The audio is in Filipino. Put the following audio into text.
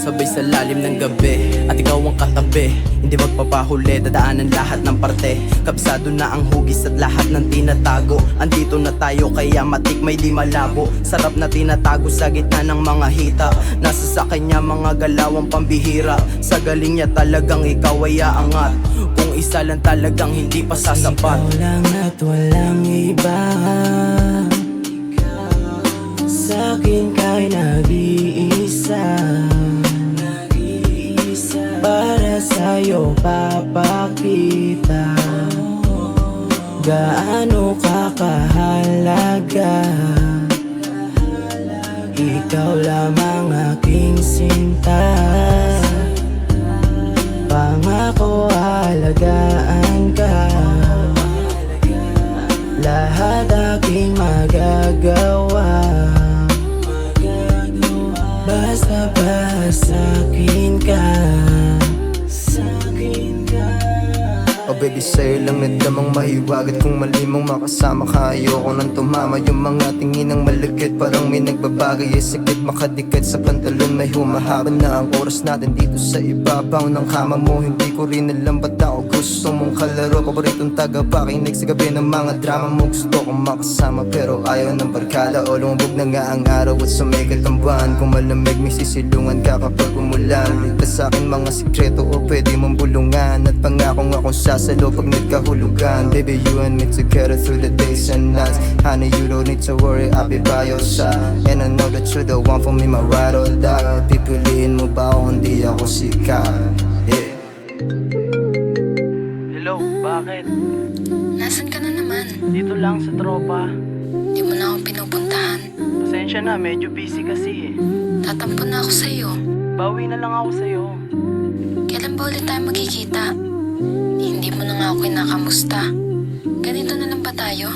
Sabay sa lalim ng gabi at ikaw ang katabi, hindi magpapahuli, dadaanan lahat ng parte. Kabisado na ang hugis at lahat ng tinatago. Andito na tayo kaya matik may di malabo. Sarap na tinatago sa gitna ng mga hita. Nasa sa kanya mga galawang pambihira. Sa galing niya talagang ikaw ay aangat. Kung isa lang talagang hindi pa sasapat. Ikaw lang at walang iba. Sa'kin ka'y nag-iisa. Para sa'yo papakita gaano ka kahalaga. Ikaw lamang aking sinta. Pangako alagaan ka. Lahat aking magagawa. Basta ba sa'kin ka? Oh baby, sa'yo lang nadamang mahiwagat. Kung mali mong makasama ka, ayoko nang tumama. Yung mga tingin ng malagkit, parang may nagbabagay. Ay sakit makadikit sa pantalon, may humahaba na ang oras natin dito sa ibabaw ng kama mo. Hindi ko rin alam ba't ako gusto mong kalaro. Paboritong tagapakinig sa gabi ng mga drama mo. Gusto kong makasama pero ayaw ng barkada. O lumubog na nga ang araw at sumikat ang buwan. Kung malamig may sisilungan ka kapag umulan. Ligtas sa'kin mga sikreto o pwede mong bulungan. At pangakong akong sasalo pag nagkahulugan. Baby, you and me together through the days and nights. Honey, you don't need to worry, I'll be by your side. And I know that you're the one for me, my ride or die. Pipiliin mo ba ako hindi ako sikat? Yeah. Hello, bakit? Nasaan ka na naman? Dito lang sa tropa. Di mo na ako pinupuntahan. Pasensya na, medyo busy kasi eh. Tatampo na ako sa'yo. Bawi na lang ako sa'yo. Kailan ba ulit tayo magkikita? Hindi mo na nga ako kinakamusta. Ganito na lang ba tayo?